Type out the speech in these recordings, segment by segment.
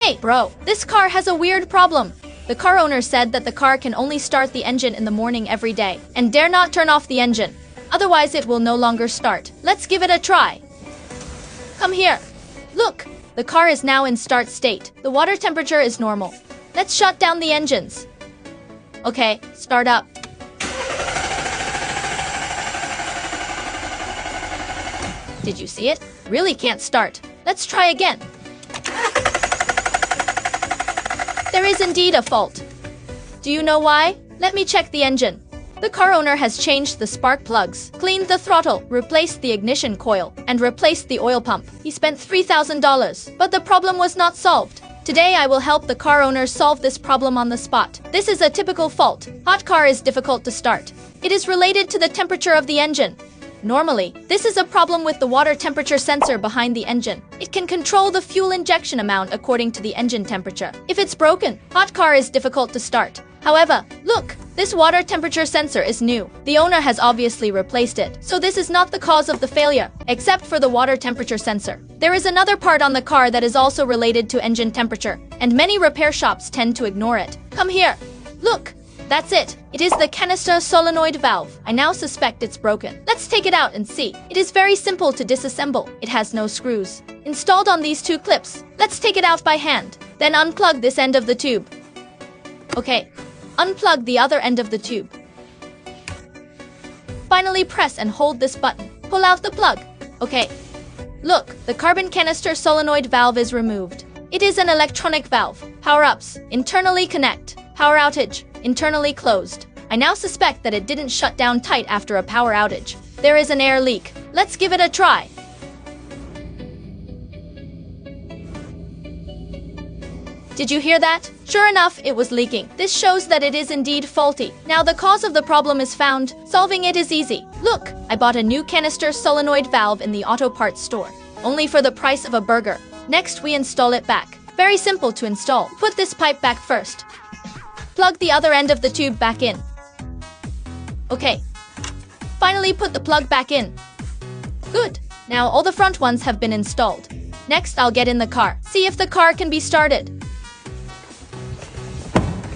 Hey, bro, this car has a weird problem. The car owner said that the car can only start the engine in the morning every day and dare not turn off the engine. Otherwise, it will no longer start. Let's give it a try. Come here. Look, the car is now in start state. The water temperature is normal. Let's shut down the engines. Okay, start up. Did you see it? Really can't start. Let's try again. There is indeed a fault. Do you know why? Let me check the engine. The car owner has changed the spark plugs, cleaned the throttle, replaced the ignition coil, and replaced the oil pump. He spent $3,000, but the problem was not solved. Today I will help the car owner solve this problem on the spot. This is a typical fault. Hot car is difficult to start. It is related to the temperature of the engine. Normally, this is a problem with the water temperature sensor behind the engine. It can control the fuel injection amount according to the engine temperature. If it's broken, hot car is difficult to start. However, look, this water temperature sensor is new. The owner has obviously replaced it, so this is not the cause of the failure, except for the water temperature sensor. There is another part on the car that is also related to engine temperature, and many repair shops tend to ignore it. Come here. Look. That's it. It is the canister solenoid valve. I now suspect it's broken. Let's take it out and see. It is very simple to disassemble. It has no screws. Installed on these two clips. Let's take it out by hand. Then unplug this end of the tube. Okay. Unplug the other end of the tube. Finally, press and hold this button. Pull out the plug. Okay. Look, the carbon canister solenoid valve is removed. It is an electronic valve. Power-ups. Internally connect. Power outage. Internally closed. I now suspect that it didn't shut down tight after a power outage. There is an air leak. Let's give it a try. Did you hear that? Sure enough, it was leaking. This shows that it is indeed faulty. Now the cause of the problem is found. Solving it is easy. Look, I bought a new canister solenoid valve in the auto parts store. Only for the price of a burger. Next, we install it back. Very simple to install. Put this pipe back first. Plug the other end of the tube back in. Okay. Finally, put the plug back in. Good. Now all the front ones have been installed. Next, I'll get in the car. See if the car can be started.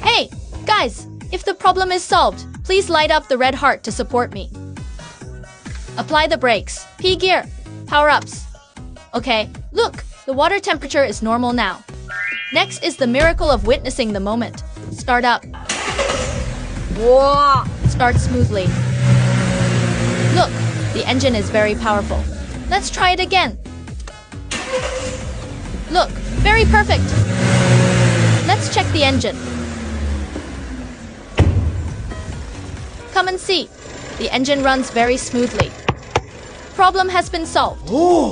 Hey, guys, if the problem is solved, please light up the red heart to support me. Apply the brakes. P gear. Power-ups. Okay, look, the water temperature is normal now. Next is the miracle of witnessing the moment. Start up. Whoa. Start smoothly. Look, the engine is very powerful. Let's try it again. Look, very perfect. Let's check the engine. Come and see. The engine runs very smoothly. Problem has been solved.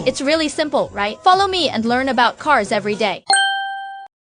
It's really simple, right? Follow me and learn about cars every day.